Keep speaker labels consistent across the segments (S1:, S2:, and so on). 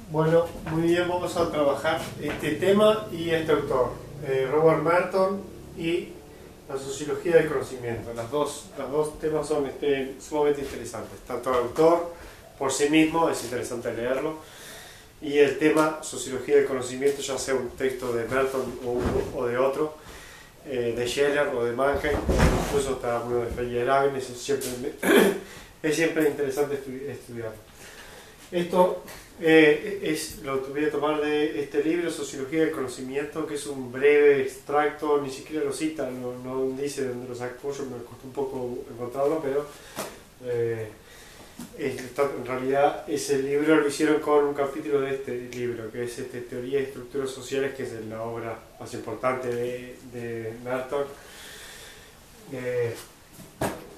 S1: Bueno, muy bien, vamos a trabajar este tema y este autor, Robert Merton y la sociología del conocimiento. Los dos temas son sumamente interesantes. Tanto el autor por sí mismo, es interesante leerlo, y el tema sociología del conocimiento, ya sea un texto de Merton o de otro, de Scheler o de Mannheim, o incluso hasta uno de Feyerabend, es siempre interesante estudiarlo. Esto lo voy a tomar de este libro, Sociología del Conocimiento, que es un breve extracto, ni siquiera lo cita, no dice de dónde lo sacó, yo me costó un poco encontrarlo, pero en realidad ese libro lo hicieron con un capítulo de este libro, que es Teoría y Estructuras Sociales, que es la obra más importante de Merton.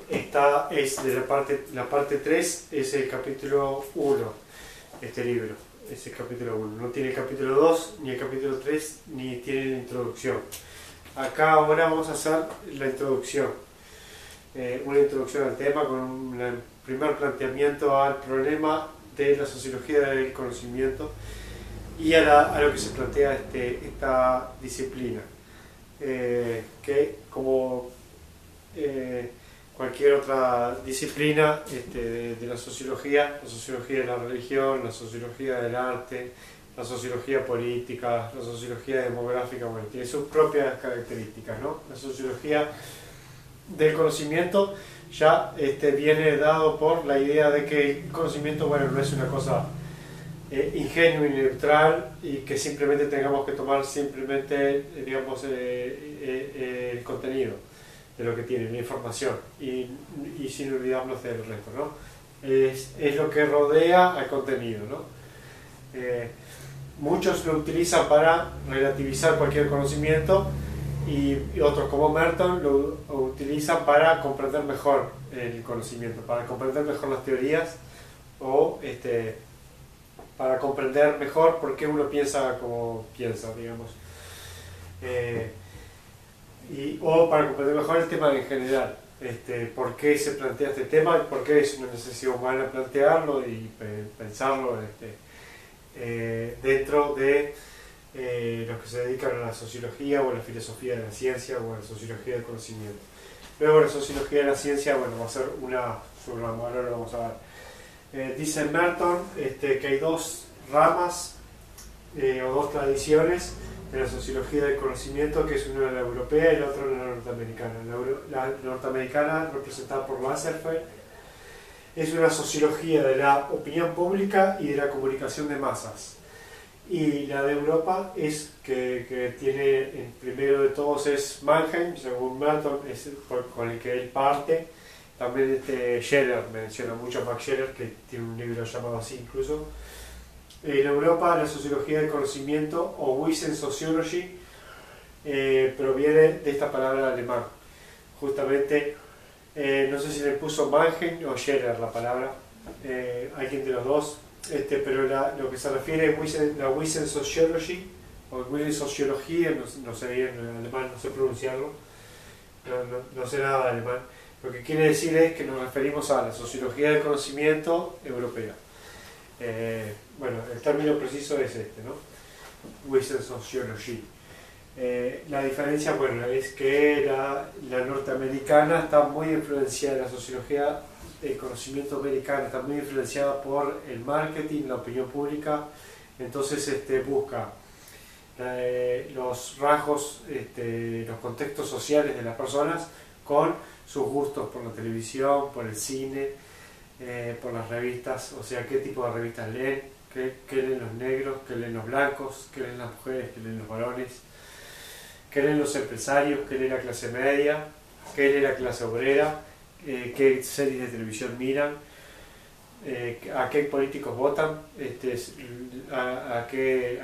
S1: Esta es de la parte 3, es el capítulo 1, este libro, es el capítulo 1. No tiene el capítulo 2, ni el capítulo 3, ni tiene la introducción. Acá ahora vamos a hacer la introducción, una introducción al tema con un primer planteamiento al problema de la sociología del conocimiento y a lo que se plantea esta disciplina, que como cualquier otra disciplina de la sociología de la religión, la sociología del arte, la sociología política, la sociología demográfica, bueno, tiene sus propias características, ¿no? La sociología del conocimiento ya viene dado por la idea de que el conocimiento, bueno, no es una cosa ingenua y neutral y que simplemente tengamos que tomar simplemente, digamos, el contenido de lo que tiene, la información, y sin olvidarnos del resto, ¿no? Es lo que rodea al contenido, ¿no? Muchos lo utilizan para relativizar cualquier conocimiento y otros como Merton lo utilizan para comprender mejor el conocimiento, para comprender mejor las teorías o para comprender mejor por qué uno piensa como piensa, digamos. O para comprender mejor el tema en general, por qué se plantea este tema, por qué es una necesidad humana plantearlo y pensarlo dentro de los que se dedican a la sociología o a la filosofía de la ciencia o a la sociología del conocimiento. Luego la sociología de la ciencia, bueno, va a ser una subrama, ahora lo vamos a ver. Dice Merton que hay dos ramas o dos tradiciones de la sociología del conocimiento, que es una la europea y la otra la norteamericana. La norteamericana, representada por Lasserfeld, es una sociología de la opinión pública y de la comunicación de masas. Y la de Europa es que tiene, primero de todos es Mannheim, según Merton, es con el que él parte. También Scheler, menciona mucho a Max Scheler, que tiene un libro llamado así incluso. En Europa la sociología del conocimiento, o Wissensoziologie, proviene de esta palabra alemán. Justamente, no sé si le puso Mannheim o Scheler la palabra, alguien de los dos, pero lo que se refiere es la Wissensoziologie, o Wissensoziologie, no sé bien en alemán, no sé pronunciarlo, no sé nada de alemán. Lo que quiere decir es que nos referimos a la sociología del conocimiento europea. Bueno, el término preciso es ¿no? Wissensoziologie. La diferencia, bueno, es que la norteamericana está muy influenciada, la sociología del conocimiento americana está muy influenciada por el marketing, la opinión pública, entonces busca los rasgos, los contextos sociales de las personas con sus gustos por la televisión, por el cine, por las revistas, o sea, qué tipo de revistas leen, qué leen los negros, qué leen los blancos, qué leen las mujeres, qué leen los varones, qué leen los empresarios, qué lee la clase media, qué lee la clase obrera, qué series de televisión miran, a qué políticos votan, a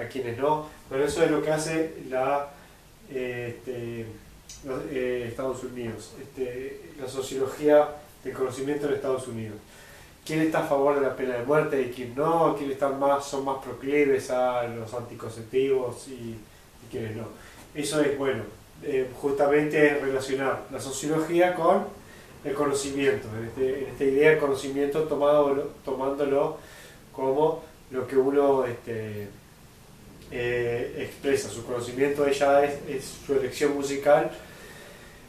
S1: quienes no. Bueno, eso es lo que hace Estados Unidos, la sociología del conocimiento en Estados Unidos. ¿Quién está a favor de la pena de muerte y quién no? ¿Quiénes son más proclives a los anticonceptivos y quiénes no? Eso es, bueno, justamente relacionar la sociología con el conocimiento, en esta idea de conocimiento tomándolo como lo que uno expresa, su conocimiento ya es su elección musical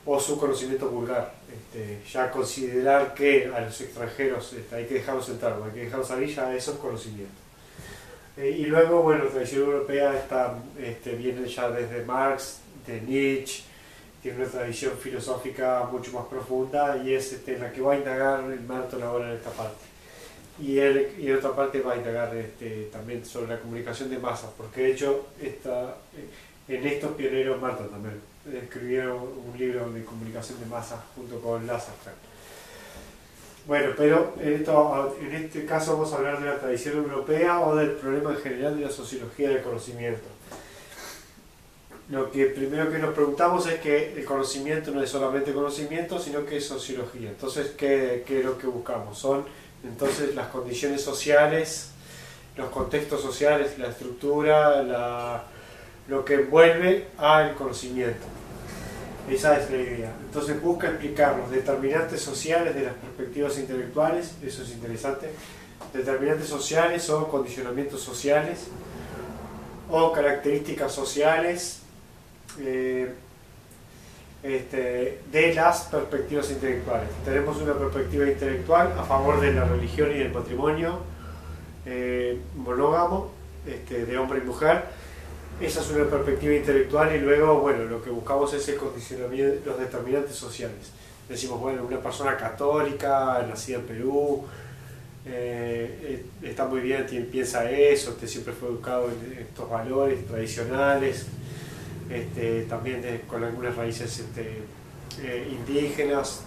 S1: o su conocimiento vulgar. Ya considerar que a los extranjeros hay que dejarlos entrar o hay que dejarlos salir, ya eso es conocimiento. Y luego, bueno, la tradición europea viene ya desde Marx, de Nietzsche, tiene una tradición filosófica mucho más profunda y es la que va a indagar el Merton ahora en esta parte. Y en otra parte va a indagar también sobre la comunicación de masas, porque de hecho en estos pioneros Merton también escribieron un libro de comunicación de masas junto con Lassertran. Bueno, pero en este caso vamos a hablar de la tradición europea o del problema en general de la sociología del conocimiento. Lo que primero que nos preguntamos es que el conocimiento no es solamente conocimiento, sino que es sociología. Entonces, ¿qué es lo que buscamos? Son entonces las condiciones sociales, los contextos sociales, la estructura, lo que envuelve al conocimiento. Esa es la idea. Entonces busca explicar los determinantes sociales de las perspectivas intelectuales, eso es interesante, determinantes sociales o condicionamientos sociales o características sociales de las perspectivas intelectuales. Tenemos una perspectiva intelectual a favor de la religión y del matrimonio monógamo, de hombre y mujer. Esa es una perspectiva intelectual y luego, bueno, lo que buscamos es el condicionamiento, los determinantes sociales. Decimos, bueno, una persona católica, nacida en Perú, está muy bien, piensa eso, siempre fue educado en estos valores tradicionales, también con algunas raíces indígenas,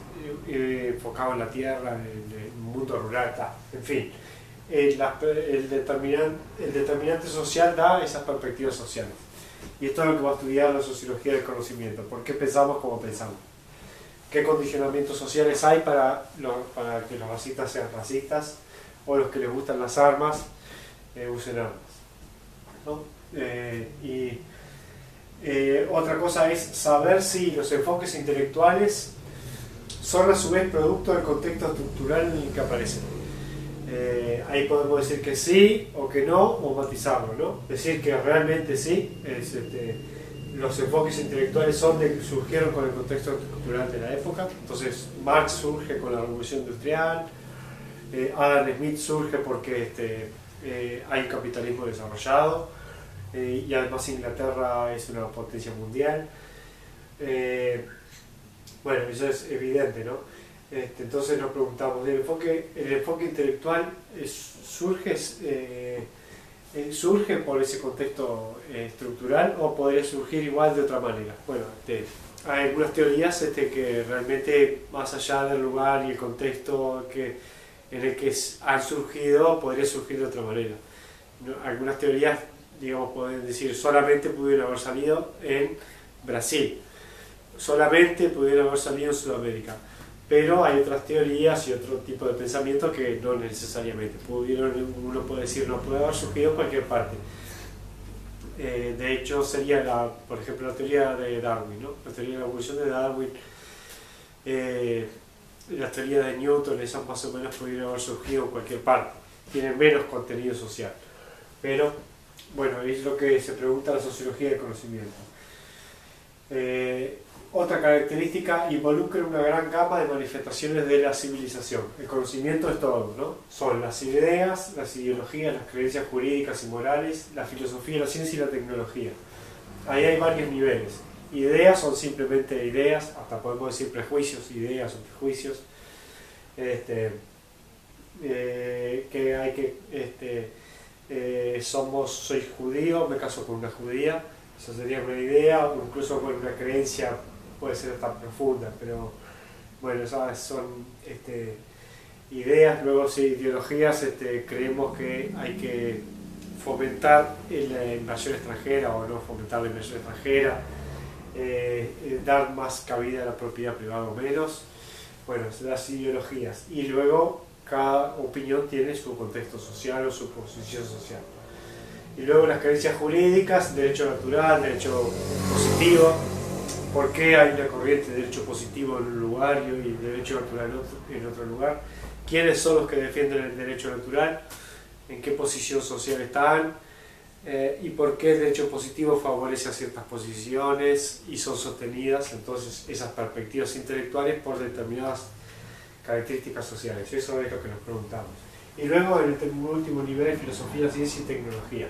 S1: enfocado en la tierra, en el mundo rural, en fin. El determinante social da esas perspectivas sociales. Y esto es lo que va a estudiar la sociología del conocimiento. ¿Por qué pensamos como pensamos? ¿Qué condicionamientos sociales hay para que los racistas sean racistas o los que les gustan las armas usen armas? ¿No? Otra cosa es saber si los enfoques intelectuales son a su vez producto del contexto estructural en el que aparecen. Ahí podemos decir que sí o que no, o matizarlo, ¿no? Decir que realmente sí, los enfoques intelectuales surgieron con el contexto estructural de la época. Entonces Marx surge con la Revolución Industrial, Adam Smith surge porque hay un capitalismo desarrollado, y además Inglaterra es una potencia mundial. Bueno, eso es evidente, ¿no? Entonces nos preguntamos, ¿el enfoque intelectual surge por ese contexto estructural o podría surgir igual de otra manera? Bueno, hay algunas teorías que realmente, más allá del lugar y el contexto en el que han surgido, podría surgir de otra manera. Algunas teorías, digamos, pueden decir solamente pudieron haber salido en Brasil, solamente pudieron haber salido en Sudamérica. Pero hay otras teorías y otro tipo de pensamiento que no necesariamente. Uno puede decir, no puede haber surgido en cualquier parte. De hecho, sería, por ejemplo, la teoría de Darwin, ¿no? La teoría de la evolución de Darwin, la teoría de Newton, esas más o menos pudieron haber surgido en cualquier parte. Tienen menos contenido social. Pero, bueno, es lo que se pregunta la sociología del conocimiento. Otra característica, involucra una gran gama de manifestaciones de la civilización. El conocimiento es todo, ¿no? Son las ideas, las ideologías, las creencias jurídicas y morales, la filosofía, la ciencia y la tecnología. Ahí hay varios niveles. Ideas son simplemente ideas, hasta podemos decir prejuicios, ideas o prejuicios. Que hay que soy judío, me caso con una judía. Eso sería una idea, o incluso con una creencia, puede ser tan profunda, pero bueno, esas son ideas. Luego, sí, ideologías, creemos que hay que fomentar la invasión extranjera o no fomentar la invasión extranjera, dar más cabida a la propiedad privada o menos. Bueno, las ideologías. Y luego, cada opinión tiene su contexto social o su posición social. Y luego las creencias jurídicas, derecho natural, derecho positivo. ¿Por qué hay una corriente de derecho positivo en un lugar y derecho natural en otro lugar? ¿Quiénes son los que defienden el derecho natural? en qué posición social están y por qué el derecho positivo favorece a ciertas posiciones y son sostenidas entonces esas perspectivas intelectuales por determinadas características sociales. Eso es lo que nos preguntamos. Y luego en el último nivel, filosofía, ciencia y tecnología.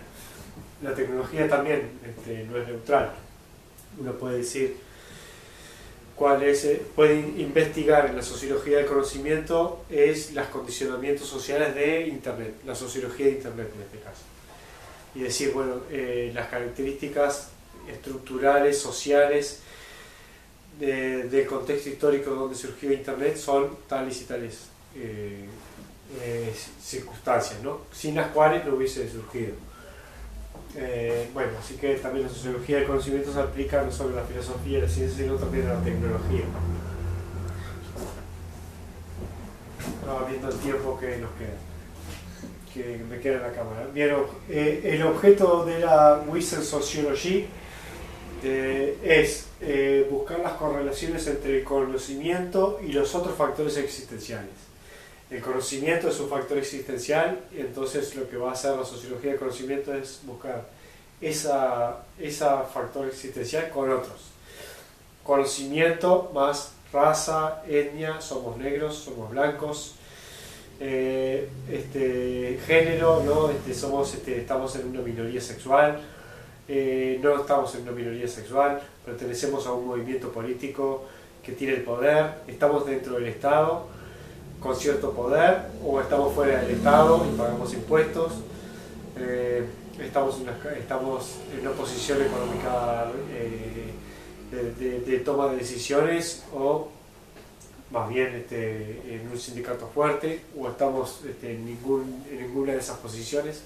S1: La tecnología también no es neutral. Uno puede decir puede investigar en la sociología del conocimiento es los condicionamientos sociales de Internet, la sociología de Internet en este caso. Y decir, bueno, las características estructurales, sociales del contexto histórico donde surgió Internet son tales y tales circunstancias, ¿no? Sin las cuales no hubiese surgido. Bueno, así que también la sociología del conocimiento se aplica no solo a la filosofía y la ciencia, sino también a la tecnología. Estaba viendo el tiempo que nos queda, que me queda en la cámara. Bien, el objeto de la Wissenschaftssoziologie es buscar las correlaciones entre el conocimiento y los otros factores existenciales. El conocimiento es un factor existencial, y entonces lo que va a hacer la sociología del conocimiento es buscar ese factor existencial con otros. Conocimiento más raza, etnia, somos negros, somos blancos, género, ¿no? Estamos en una minoría sexual, no estamos en una minoría sexual, pertenecemos a un movimiento político que tiene el poder, estamos dentro del Estado con cierto poder, o estamos fuera del Estado y pagamos impuestos, estamos en una posición económica de toma de decisiones, o más bien en un sindicato fuerte, o estamos en ninguna de esas posiciones.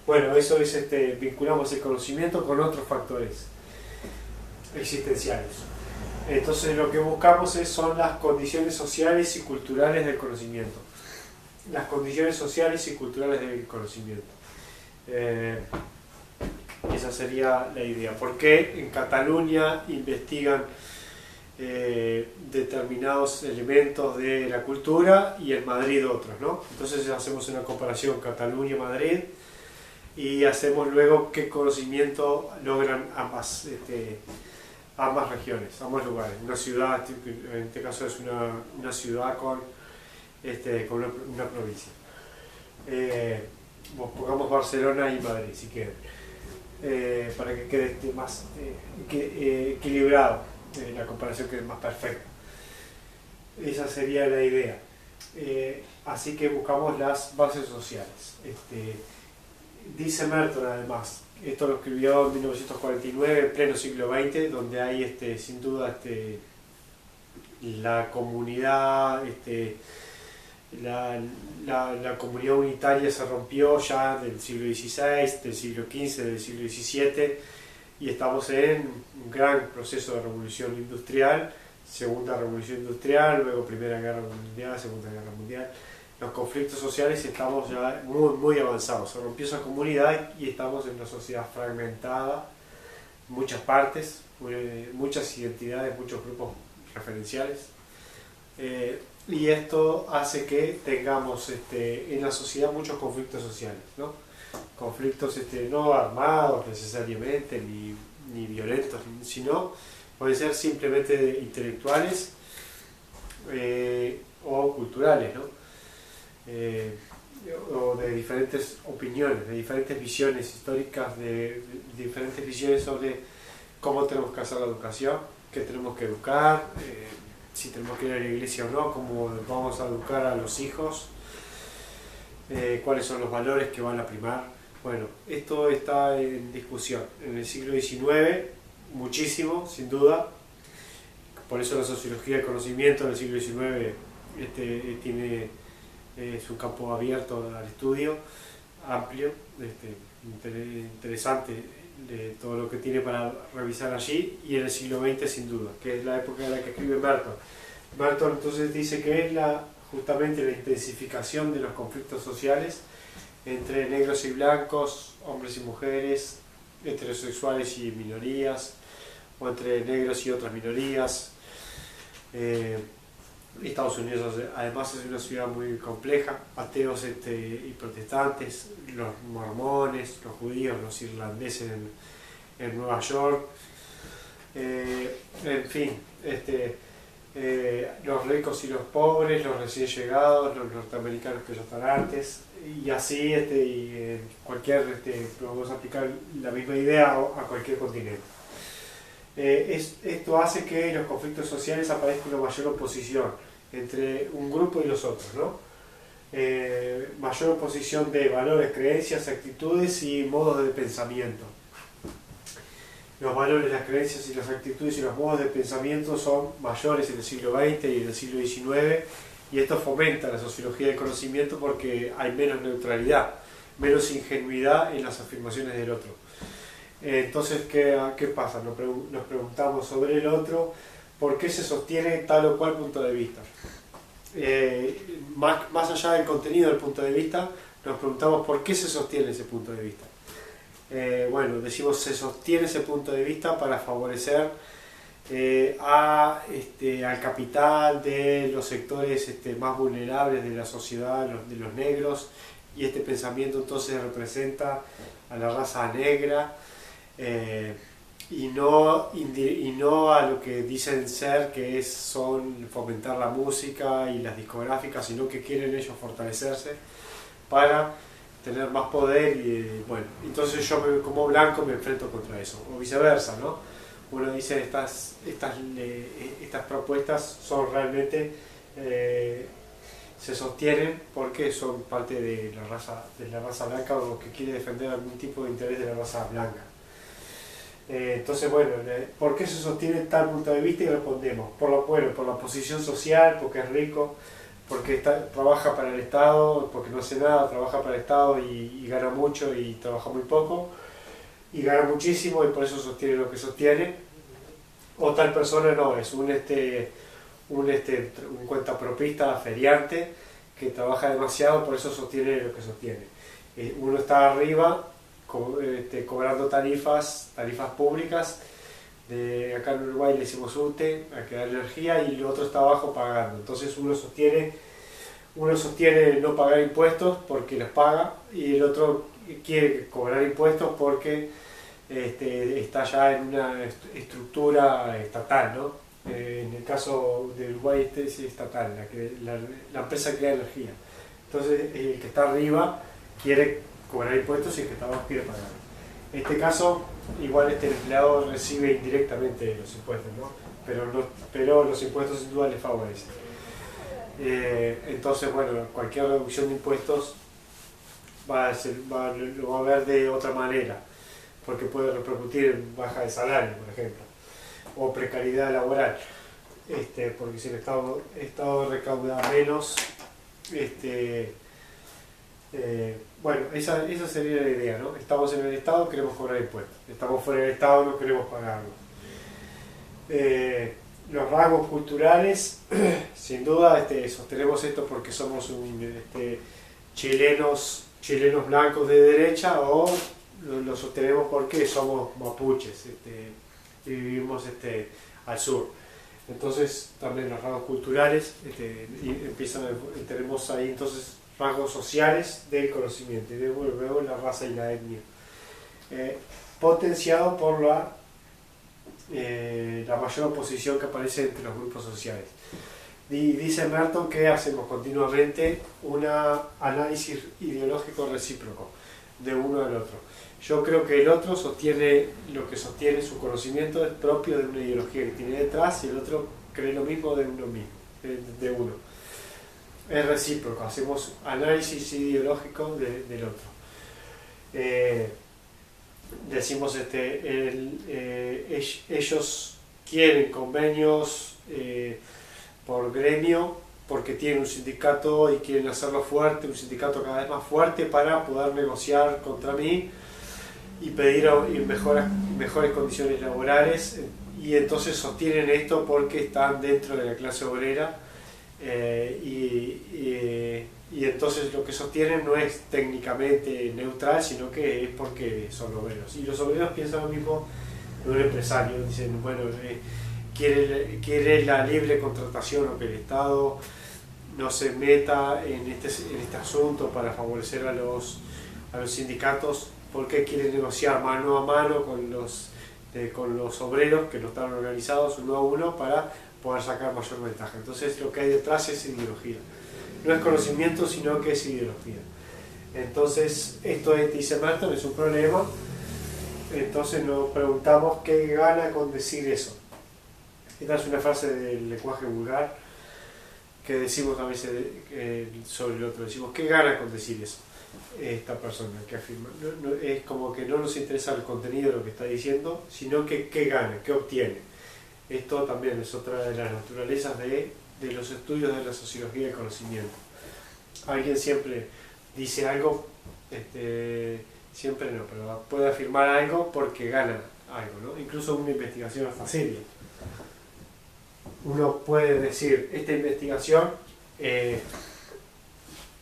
S1: Bueno, eso es, vinculamos el conocimiento con otros factores existenciales. Entonces lo que buscamos son las condiciones sociales y culturales del conocimiento. Las condiciones sociales y culturales del conocimiento. Esa sería la idea. ¿Por qué en Cataluña investigan determinados elementos de la cultura y en Madrid otros, ¿no? Entonces hacemos una comparación Cataluña-Madrid y hacemos luego qué conocimiento logran ambas regiones, ambos lugares. Una ciudad, en este caso es una ciudad con una provincia. Pongamos Barcelona y Madrid, si quieren, para que quede más equilibrado, la comparación quede más perfecta. Esa sería la idea. Así que buscamos las bases sociales. Dice Merton, además, esto lo escribió en 1949, en pleno siglo XX, donde hay sin duda la comunidad, la comunidad unitaria se rompió ya del siglo XVI, del siglo XV, del siglo XVII, y estamos en un gran proceso de revolución industrial, segunda revolución industrial, luego primera guerra mundial, segunda guerra mundial. Los conflictos sociales estamos ya muy, muy avanzados. Se rompió esa comunidad y estamos en una sociedad fragmentada, muchas partes, muchas identidades, muchos grupos referenciales. Y esto hace que tengamos en la sociedad muchos conflictos sociales, ¿no? Conflictos no armados necesariamente, ni violentos, sino pueden ser simplemente intelectuales o culturales, ¿no? O de diferentes opiniones, de diferentes visiones históricas, de diferentes visiones sobre cómo tenemos que hacer la educación, qué tenemos que educar, si tenemos que ir a la iglesia o no, cómo vamos a educar a los hijos, cuáles son los valores que van a primar. Bueno, esto está en discusión. En el siglo XIX, muchísimo, sin duda. Por eso la sociología del conocimiento en el siglo XIX es un campo abierto al estudio, amplio, interesante de todo lo que tiene para revisar allí, y en el siglo XX sin duda, que es la época en la que escribe Merton. Merton entonces dice que es justamente la intensificación de los conflictos sociales entre negros y blancos, hombres y mujeres, heterosexuales y minorías, o entre negros y otras minorías, Estados Unidos además es una ciudad muy compleja, ateos y protestantes, los mormones, los judíos, los irlandeses en Nueva York, en fin, los ricos y los pobres, los recién llegados, los norteamericanos que ya están antes, y así, y cualquier, podemos aplicar la misma idea a cualquier continente. Esto hace que los conflictos sociales aparezca una mayor oposición entre un grupo y los otros, ¿no? Mayor oposición de valores, creencias, actitudes y modos de pensamiento. Los valores, las creencias y las actitudes y los modos de pensamiento son mayores en el siglo XX y en el siglo XIX, y esto fomenta la sociología del conocimiento porque hay menos neutralidad, menos ingenuidad en las afirmaciones del otro. Entonces, ¿qué pasa? Nos preguntamos sobre el otro, ¿por qué se sostiene tal o cual punto de vista? Más allá del contenido del punto de vista, nos preguntamos por qué se sostiene ese punto de vista. Bueno, decimos se sostiene ese punto de vista para favorecer al capital de los sectores más vulnerables de la sociedad, de los negros, y este pensamiento entonces representa a la raza negra, y no a lo que dicen ser, que son fomentar la música y las discográficas, sino que quieren ellos fortalecerse para tener más poder, y bueno, entonces yo como blanco me enfrento contra eso, o viceversa, ¿no? Uno dice estas propuestas son realmente se sostienen porque son parte de la raza blanca, o que quiere defender algún tipo de interés de la raza blanca. Entonces, bueno, ¿por qué se sostiene tal punto de vista? Y respondemos, por la posición social, porque es rico, porque trabaja para el Estado, porque no hace nada, trabaja para el Estado y gana mucho, y trabaja muy poco, y gana muchísimo, y por eso sostiene lo que sostiene. O tal persona no, es un cuentapropista, feriante, que trabaja demasiado, por eso sostiene lo que sostiene. Uno está arriba, cobrando tarifas públicas, acá en Uruguay le decimos UTE, a que da energía, y el otro está abajo pagando. Entonces uno sostiene no pagar impuestos porque los paga, y el otro quiere cobrar impuestos porque está ya en una estructura estatal, ¿no? En el caso de Uruguay es estatal, la empresa que da energía. Entonces el que está arriba quiere cobrar impuestos y el que está abajo quiere pagar. En este caso, igual el empleado recibe indirectamente los impuestos, ¿no? Pero los impuestos sin duda le favorecen. Entonces, bueno, cualquier reducción de impuestos lo va a ver de otra manera, porque puede repercutir en baja de salario, por ejemplo, o precariedad laboral, porque si el Estado recauda menos, bueno, esa sería la idea, ¿no? Estamos en el Estado, queremos cobrar impuestos. Estamos fuera del Estado, no queremos pagarlo. Los rasgos culturales, sin duda, sostenemos esto porque somos chilenos blancos de derecha, o lo sostenemos porque somos mapuches y vivimos al sur. Entonces, también los rasgos culturales tenemos ahí entonces rasgos sociales del conocimiento, y luego la raza y la etnia, potenciado por la mayor oposición que aparece entre los grupos sociales. Dice Merton que hacemos continuamente un análisis ideológico recíproco de uno al otro. Yo creo que el otro sostiene lo que sostiene, su conocimiento es propio de una ideología que tiene detrás, y el otro cree lo mismo de uno mismo, de uno. Es recíproco, hacemos análisis ideológico del otro. Decimos, ellos quieren convenios por gremio porque tienen un sindicato y quieren hacerlo fuerte, un sindicato cada vez más fuerte para poder negociar contra mí y pedir mejores condiciones laborales, y entonces sostienen esto porque están dentro de la clase obrera. Y entonces lo que sostienen no es técnicamente neutral, sino que es porque son obreros. Y los obreros piensan lo mismo de un empresario. Dicen, bueno, quiere la libre contratación o que el Estado no se meta en este asunto para favorecer a los sindicatos, porque quiere negociar mano a mano con los obreros que no están organizados uno a uno para poder sacar mayor ventaja. Entonces lo que hay detrás es ideología. No es conocimiento, sino que es ideología. Entonces esto dice Merton, es un problema. Entonces nos preguntamos qué gana con decir eso. Esta es una frase del lenguaje vulgar que decimos a veces sobre el otro. Decimos, ¿qué gana con decir eso? Esta persona que afirma. Es como que no nos interesa el contenido de lo que está diciendo, sino que qué gana, qué obtiene. Esto también es otra de las naturalezas de los estudios de la sociología del conocimiento. Alguien siempre dice algo, siempre no, pero puede afirmar algo porque gana algo, ¿no? Incluso una investigación hasta seria. Uno puede decir, esta investigación,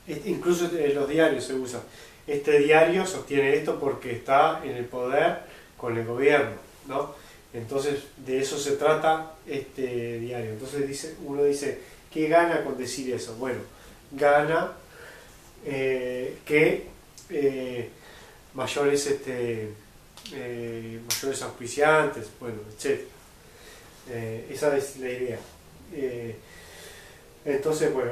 S1: incluso en los diarios se usa, este diario sostiene esto porque está en el poder con el gobierno, ¿no? Entonces de eso se trata este diario. Entonces uno dice, ¿qué gana con decir eso? Bueno, gana que mayores auspiciantes, bueno, etc. Esa es la idea. Entonces, bueno,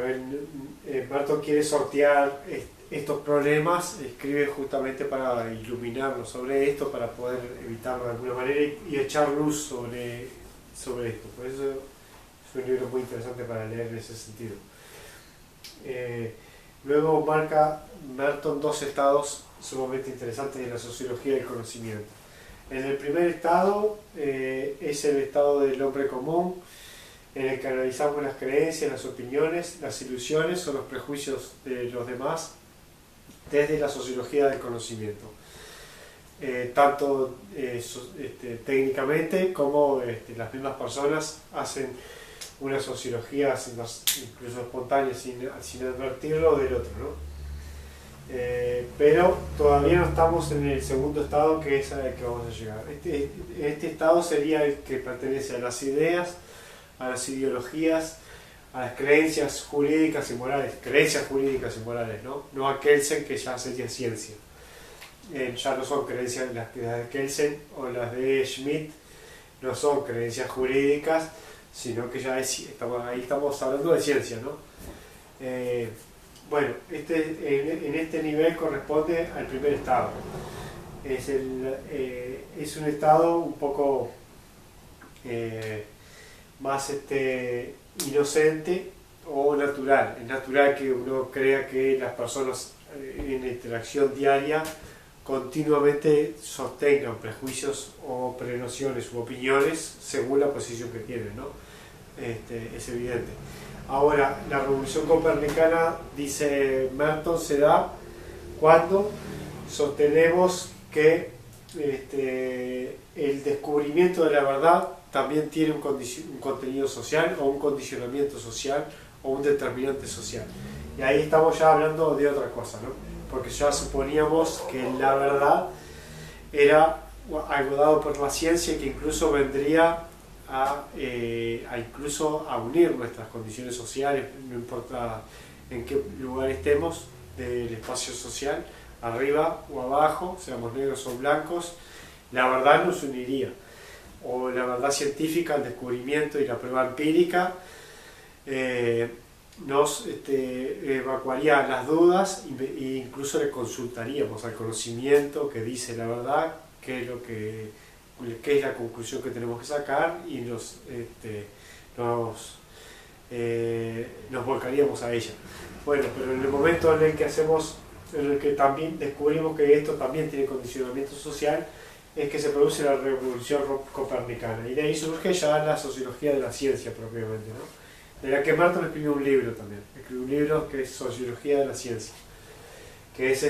S1: Merton quiere sortear estos problemas, escribe justamente para iluminarnos sobre esto, para poder evitarlo de alguna manera y echar luz sobre esto. Por eso es un libro muy interesante para leer en ese sentido. Luego marca Merton dos estados sumamente interesantes de la sociología del conocimiento. En el primer estado es el estado del hombre común, en el que analizamos las creencias, las opiniones, las ilusiones o los prejuicios de los demás desde la sociología del conocimiento. Tanto técnicamente como las mismas personas hacen una sociología incluso espontánea sin advertirlo del otro, ¿no? Pero todavía no estamos en el segundo estado, que es al que vamos a llegar. Este estado sería el que pertenece a las ideas, a las ideologías, a las creencias jurídicas y morales, no a Kelsen, que ya sería ciencia. Ya no son creencias, las de Kelsen o las de Schmidt no son creencias jurídicas, sino que ya ahí estamos hablando de ciencia, ¿no? Bueno, en este nivel corresponde al primer estado. Es un estado un poco más inocente o natural. Es natural que uno crea que las personas en interacción diaria continuamente sostengan prejuicios o prenociones u opiniones según la posición que tienen, ¿no? Es evidente. Ahora, la revolución copernicana, dice Merton, se da cuando sostenemos que el descubrimiento de la verdad también tiene un contenido social o un condicionamiento social o un determinante social. Y ahí estamos ya hablando de otra cosa, ¿no? Porque ya suponíamos que la verdad era algo dado por la ciencia que incluso vendría incluso a unir nuestras condiciones sociales, no importa en qué lugar estemos del espacio social, arriba o abajo, seamos negros o blancos, la verdad nos uniría. O la verdad científica, el descubrimiento y la prueba empírica nos evacuaría las dudas e incluso le consultaríamos al conocimiento que dice la verdad, qué es la conclusión que tenemos que sacar, y nos volcaríamos a ella. Bueno, pero en el momento en el que también descubrimos que esto también tiene condicionamiento social, es que se produce la revolución copernicana, y de ahí surge ya la sociología de la ciencia propiamente, ¿no? De la que Merton escribió un libro también, escribió un libro que es Sociología de la Ciencia, que es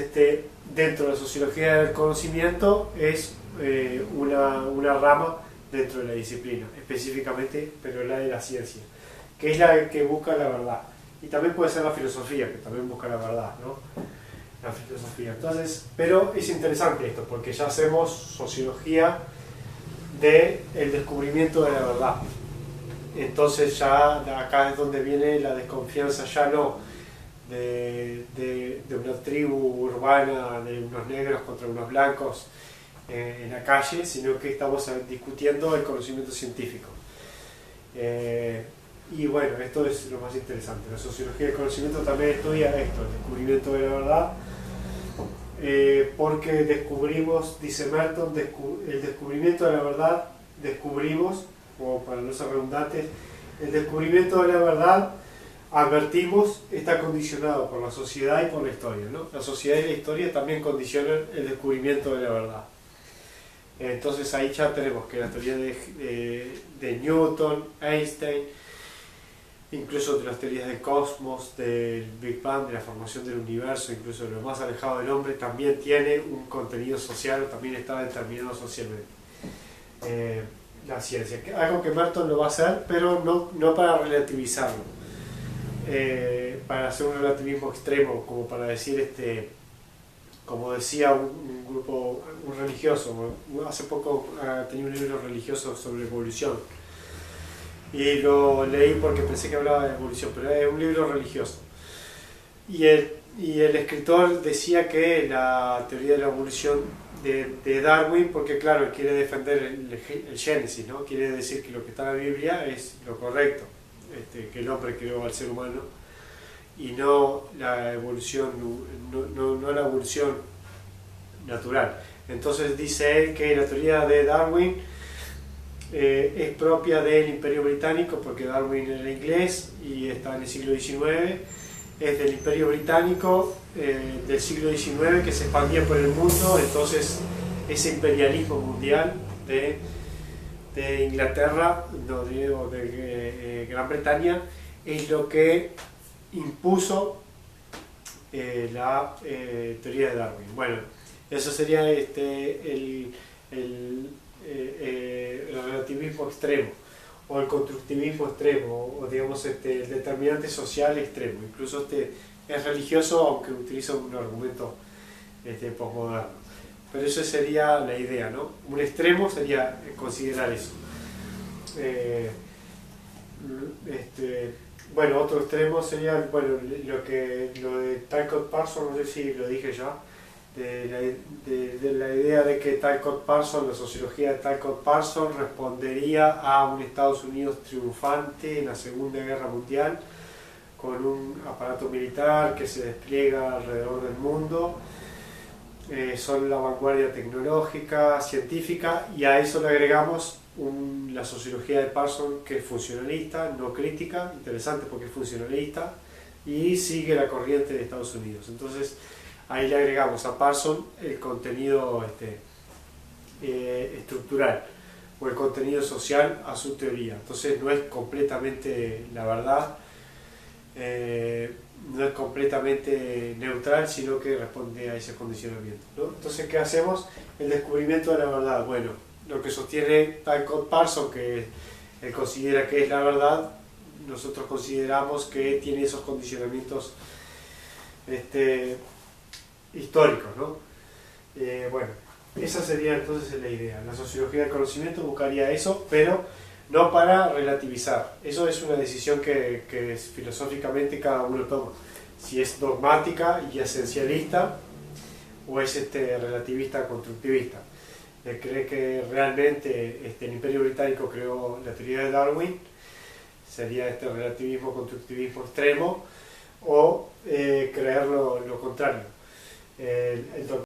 S1: dentro de la sociología del conocimiento, es una rama dentro de la disciplina, específicamente, pero la de la ciencia, que es la que busca la verdad. Y también puede ser la filosofía, que también busca la verdad, ¿no? La filosofía. Entonces, pero es interesante esto, porque ya hacemos sociología del descubrimiento de la verdad. entonces ya acá es donde viene la desconfianza, ya no de una tribu urbana, de unos negros contra unos blancos en la calle, sino que estamos discutiendo el conocimiento científico. Y bueno, esto es lo más interesante. La sociología del conocimiento también estudia esto, el descubrimiento de la verdad, porque descubrimos, dice Merton, el descubrimiento de la verdad, descubrimos, o para no ser redundantes, el descubrimiento de la verdad, advertimos, está condicionado por la sociedad y por la historia, ¿no? La sociedad y la historia también condicionan el descubrimiento de la verdad. Entonces ahí ya tenemos que la teoría de Newton, Einstein, incluso de las teorías del cosmos, del Big Bang, de la formación del universo, incluso de lo más alejado del hombre, también tiene un contenido social, también está determinado socialmente. La ciencia, algo que Merton lo va a hacer, pero no para relativizarlo, para hacer un relativismo extremo, como para decir, como decía un grupo, un religioso, hace poco tenía un libro religioso sobre evolución, y lo leí porque pensé que hablaba de evolución, pero es un libro religioso. Y el escritor decía que la teoría de la evolución de Darwin, porque claro, él quiere defender el Génesis, ¿no? Quiere decir que lo que está en la Biblia es lo correcto, que el hombre creó al ser humano y no la evolución, no la evolución natural. Entonces dice él que la teoría de Darwin es propia del Imperio Británico, porque Darwin era inglés y está en el siglo XIX, es del Imperio Británico del siglo XIX que se expandía por el mundo. Entonces ese imperialismo mundial de Inglaterra o de Gran Bretaña es lo que impuso la teoría de Darwin. Bueno, eso sería el relativismo extremo, o el constructivismo extremo, o digamos el determinante social extremo. Incluso es religioso, aunque utiliza un argumento postmoderno. Pero eso sería la idea, ¿no? Un extremo sería considerar eso. Bueno, otro extremo sería, bueno, lo de Talcott Parsons, no sé si lo dije ya, de la idea de que Talcott Parsons, la sociología de Talcott Parsons respondería a un Estados Unidos triunfante en la Segunda Guerra Mundial, con un aparato militar que se despliega alrededor del mundo, son la vanguardia tecnológica, científica, y a eso le agregamos la sociología de Parsons, que es funcionalista, no crítica, interesante porque es funcionalista, y sigue la corriente de Estados Unidos. Entonces ahí le agregamos a Parsons el contenido estructural o el contenido social a su teoría. Entonces no es completamente la verdad, no es completamente neutral, sino que responde a ese condicionamiento, ¿no? Entonces, ¿qué hacemos? El descubrimiento de la verdad. Bueno, lo que sostiene Talcott Parsons, que él considera que es la verdad, nosotros consideramos que tiene esos condicionamientos históricos, ¿no? Bueno, esa sería entonces la idea. La sociología del conocimiento buscaría eso, pero no para relativizar. Eso es una decisión que filosóficamente cada uno toma. Si es dogmática y esencialista, o es relativista constructivista. Cree que realmente el Imperio Británico creó la teoría de Darwin, sería relativismo constructivismo extremo, o creer lo contrario. El